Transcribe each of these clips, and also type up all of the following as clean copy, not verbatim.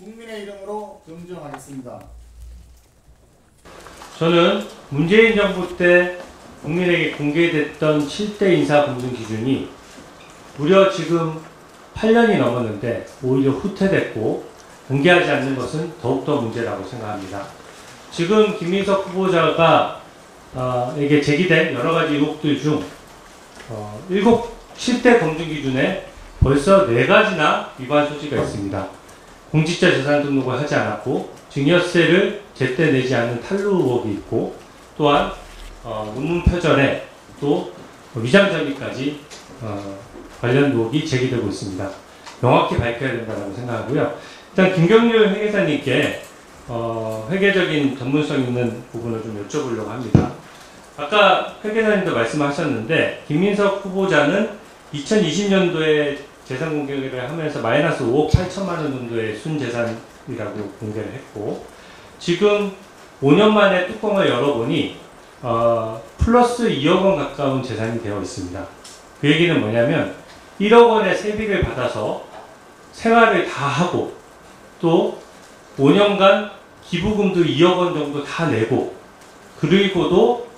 국민의 이름으로 경정하겠습니다. 저는 문재인 정부 때 국민에게 공개됐던 7대 인사 검증 기준이 무려 지금 8년이 넘었는데 오히려 후퇴됐고 공개하지 않는 것은 더욱더 문제라고 생각합니다. 지금 김민석 후보자가 에게 제기된 여러 가지 의혹들 중 7대 검증 기준에 벌써 4가지나 위반 소지가 있습니다. 공직자 재산 등록을 하지 않았고 증여세를 제때 내지 않는 탈루 의혹이 있고 또한 논문 표절에 또 위장 전입까지 관련 의혹이 제기되고 있습니다. 명확히 밝혀야 된다고 생각하고요. 일단 김경률 회계사님께 회계적인 전문성 있는 부분을 좀 여쭤보려고 합니다. 아까 회계사님도 말씀하셨는데 김민석 후보자는 2020년도에 재산 공개를 하면서 마이너스 5억 8천만 원 정도의 순재산이라고 공개를 했고 지금 5년 만에 뚜껑을 열어보니 플러스 2억 원 가까운 재산이 되어 있습니다. 그 얘기는 뭐냐면 1억 원의 세비를 받아서 생활을 다 하고 또 5년간 기부금도 2억 원 정도 다 내고 그리고도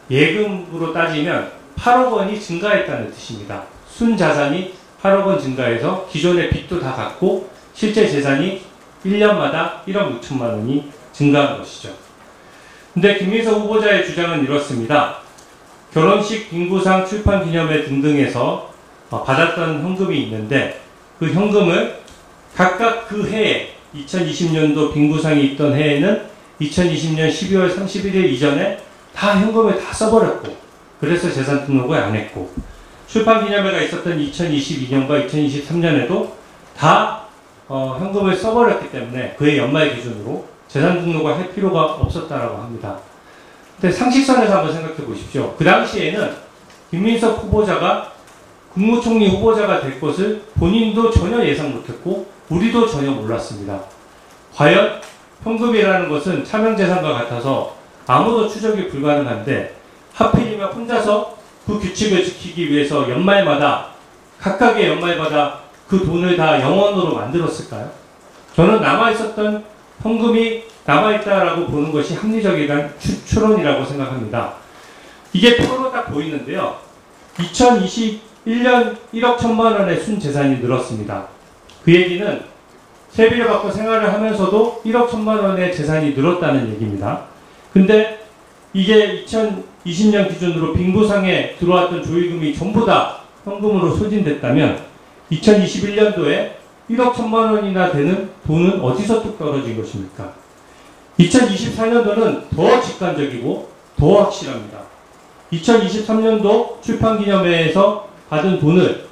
예금으로 따지면 8억 원이 증가했다는 뜻입니다. 순자산이 8억 원 증가해서 기존의 빚도 다 갚고 실제 재산이 1년마다 1억 6천만 원이 증가한 것이죠. 근데 김민석 후보자의 주장은 이렇습니다. 결혼식, 빙구상, 출판기념회 등등에서 받았던 현금이 있는데 그 현금을 각각 그 해에 2020년도 빙구상이 있던 해에는 2020년 12월 31일 이전에 다 현금을 다 써버렸고 그래서 재산 등록을 안 했고 출판기념회가 있었던 2022년과 2023년에도 다 현금을 써버렸기 때문에 그해 연말 기준으로 재산 등록을 할 필요가 없었다라고 합니다. 근데 상식선에서 한번 생각해 보십시오. 그 당시에는 김민석 후보자가 국무총리 후보자가 될 것을 본인도 전혀 예상 못했고 우리도 전혀 몰랐습니다. 과연 현금이라는 것은 차명재산과 같아서 아무도 추적이 불가능한데 하필이면 혼자서 그 규칙을 지키기 위해서 연말마다 각각의 연말마다 그 돈을 다 영원으로 만들었을까요? 저는 남아있었던 현금이 남아있다라고 보는 것이 합리적인 추론이라고 생각합니다. 이게 표로 딱 보이는데요. 2021년 1억 1천만 원의 순재산이 늘었습니다. 그 얘기는 세비를 받고 생활을 하면서도 1억 1천만 원의 재산이 늘었다는 얘기입니다. 근데 이게 2020년 기준으로 빙구상에 들어왔던 조의금이 전부 다 현금으로 소진됐다면 2021년도에 1억 1천만 원이나 되는 돈은 어디서 뚝 떨어진 것입니까? 2024년도는 더 직관적이고 더 확실합니다. 2023년도 출판기념회에서 받은 돈을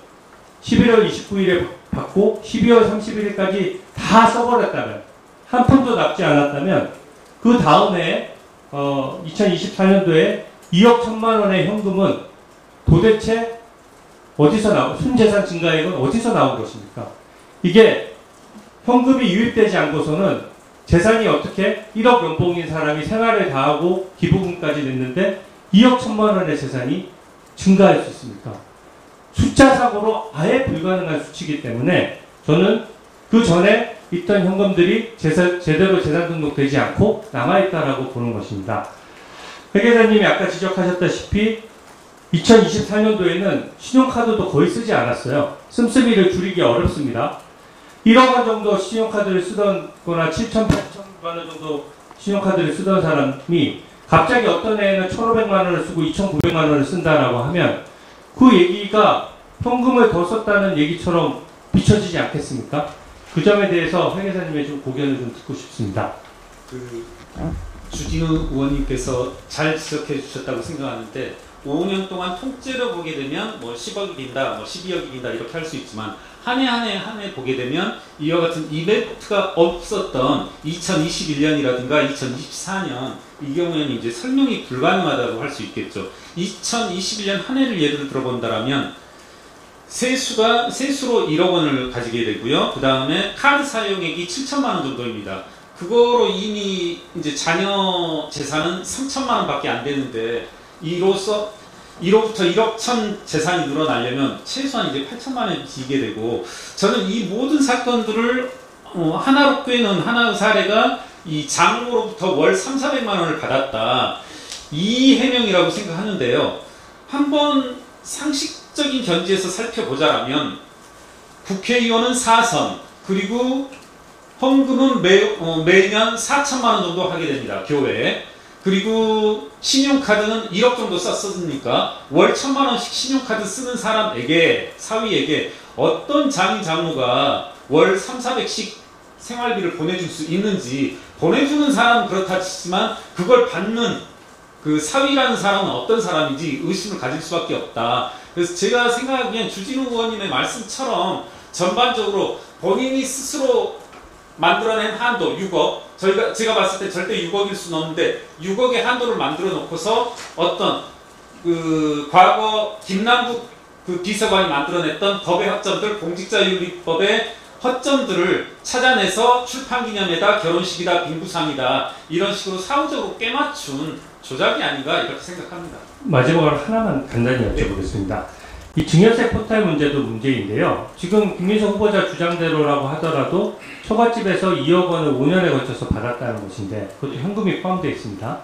11월 29일에 받고 12월 31일까지 다 써버렸다면 한 푼도 남지 않았다면 그 다음 해에 2024년도에 2억 1천만 원의 현금은 도대체 어디서 순재산 증가액은 어디서 나온 것입니까? 이게 현금이 유입되지 않고서는 재산이 어떻게 1억 연봉인 사람이 생활을 다 하고 기부금까지 냈는데 2억 1천만 원의 재산이 증가할 수 있습니까? 숫자상으로 아예 불가능한 수치이기 때문에 저는 그 전에 있던 현금들이 제대로 재산 등록되지 않고 남아있다라고 보는 것입니다. 회계사님이 아까 지적하셨다시피 2024년도에는 신용카드도 거의 쓰지 않았어요. 씀씀이를 줄이기 어렵습니다. 1억 원 정도 신용카드를 쓰던 거나 7천, 8천만 원 정도 신용카드를 쓰던 사람이 갑자기 어떤 해에는 1,500만 원을 쓰고 2,900만 원을 쓴다라고 하면 그 얘기가 현금을 더 썼다는 얘기처럼 비춰지지 않겠습니까? 그 점에 대해서 회계사님의 좀 고견을 좀 듣고 싶습니다. 주진우 의원님께서 잘 지적해 주셨다고 생각하는데 5년 동안 통째로 보게 되면 뭐 10억이 빈다, 뭐 12억이 빈다 이렇게 할 수 있지만 한 해 보게 되면 이와 같은 이벤트가 없었던 2021년이라든가 2024년 이 경우에는 이제 설명이 불가능하다고 할 수 있겠죠. 2021년 한 해를 예를 들어본다면 세수로 1억 원을 가지게 되고요. 그 다음에 카드 사용액이 7천만 원 정도입니다. 그거로 이미 이제 자녀 재산은 3천만 원밖에 안 되는데 이로부터 1억 천 재산이 늘어나려면 최소한 이제 8천만 원이 지게 되고 저는 이 모든 사건들을 하나롭교회는 하나 사례가 이 장로로부터 월 3,400만 원을 받았다. 이 해명이라고 생각하는데요. 한번 상식적인 견지에서 살펴보자면 국회의원은 4선, 그리고 헌금은 매년 4천만 원 정도 하게 됩니다. 교회에. 그리고 신용카드는 1억 정도 썼으니까 월 1,000만 원씩 신용카드 쓰는 사람에게, 사위에게 어떤 장인 장모가 월 3,400씩 생활비를 보내줄 수 있는지, 보내주는 사람은 그렇다 치지만 그걸 받는 그 사위라는 사람은 어떤 사람인지 의심을 가질 수밖에 없다. 그래서 제가 생각하기엔 주진우 의원님의 말씀처럼 전반적으로 본인이 스스로 만들어낸 한도 6억, 제가 봤을 때 절대 6억일 수는 없는데 6억의 한도를 만들어 놓고서 어떤 그 과거 김남국 그 비서관이 만들어냈던 법의 허점들, 공직자윤리법의 허점들을 찾아내서 출판기념회다, 결혼식이다, 빙구상이다, 이런 식으로 사후적으로 깨맞춘 조작이 아닌가 이렇게 생각합니다. 마지막으로 하나만 간단히 여쭤보겠습니다. 이 증여세 포탈 문제도 문제인데요. 지금 김민석 후보자 주장대로라고 하더라도 처갓집에서 2억 원을 5년에 걸쳐서 받았다는 것인데 그것도 현금이 포함되어 있습니다.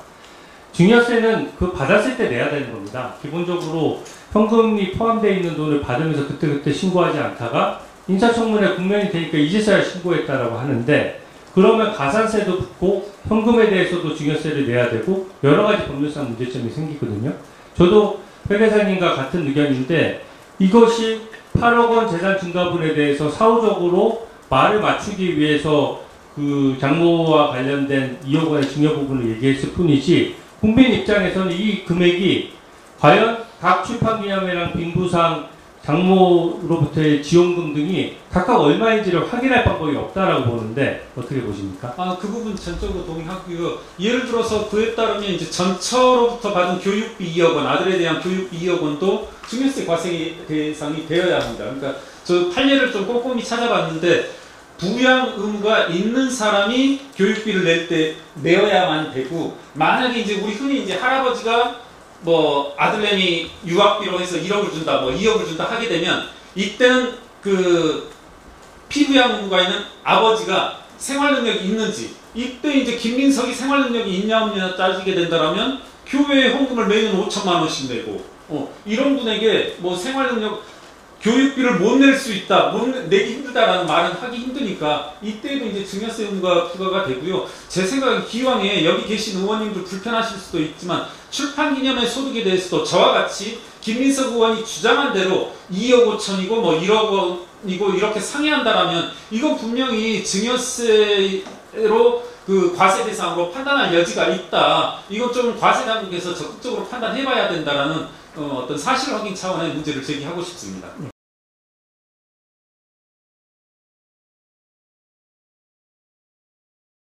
증여세는 그 받았을 때 내야 되는 겁니다. 기본적으로 현금이 포함되어 있는 돈을 받으면서 그때그때 신고하지 않다가 인사청문회 국면이 되니까 이제서야 신고했다라고 하는데, 그러면 가산세도 붙고 현금에 대해서도 증여세를 내야 되고 여러 가지 법률상 문제점이 생기거든요. 저도 회계사님과 같은 의견인데 이것이 8억 원 재산 증가분에 대해서 사후적으로 말을 맞추기 위해서 그 장모와 관련된 2억 원의 증여 부분을 얘기했을 뿐이지, 국민 입장에서는 이 금액이 과연 각 출판기념회랑 빙부상, 장모로부터의 지원금 등이 각각 얼마인지를 확인할 방법이 없다라고 보는데 어떻게 보십니까? 그 부분 전적으로 동의하고요. 예를 들어서 그에 따르면 이제 전처로부터 받은 교육비 2억 원, 아들에 대한 교육비 2억 원도 증여세 과세 대상이 되어야 합니다. 그러니까 저 판례를 좀 꼼꼼히 찾아봤는데 부양 의무가 있는 사람이 교육비를 낼 때 내어야만 되고, 만약에 이제 우리 흔히 이제 할아버지가 뭐 아들내미 유학비로 해서 1억을 준다, 뭐 2억을 준다 하게 되면 이때는 그 피부양 의무가 있는 아버지가 생활 능력이 있는지, 이때 이제 김민석이 생활 능력이 있냐 없냐 따지게 된다라면 교회에 헌금을 매년 5천만 원씩 내고 이런 분에게 뭐 생활 능력 교육비를 못 낼 수 있다, 내기 힘들다라는 말은 하기 힘드니까 이때도 이제 증여세 의무가 부과가 되고요. 제 생각엔 기왕에 여기 계신 의원님들 불편하실 수도 있지만 출판기념회 소득에 대해서도 저와 같이 김민석 의원이 주장한 대로 2억 5천이고 뭐 1억 원이고 이렇게 상회한다라면 이건 분명히 증여세로 그 과세 대상으로 판단할 여지가 있다. 이건 좀 과세 당국에서 적극적으로 판단해봐야 된다라는 어떤 사실 확인 차원의 문제를 제기하고 싶습니다.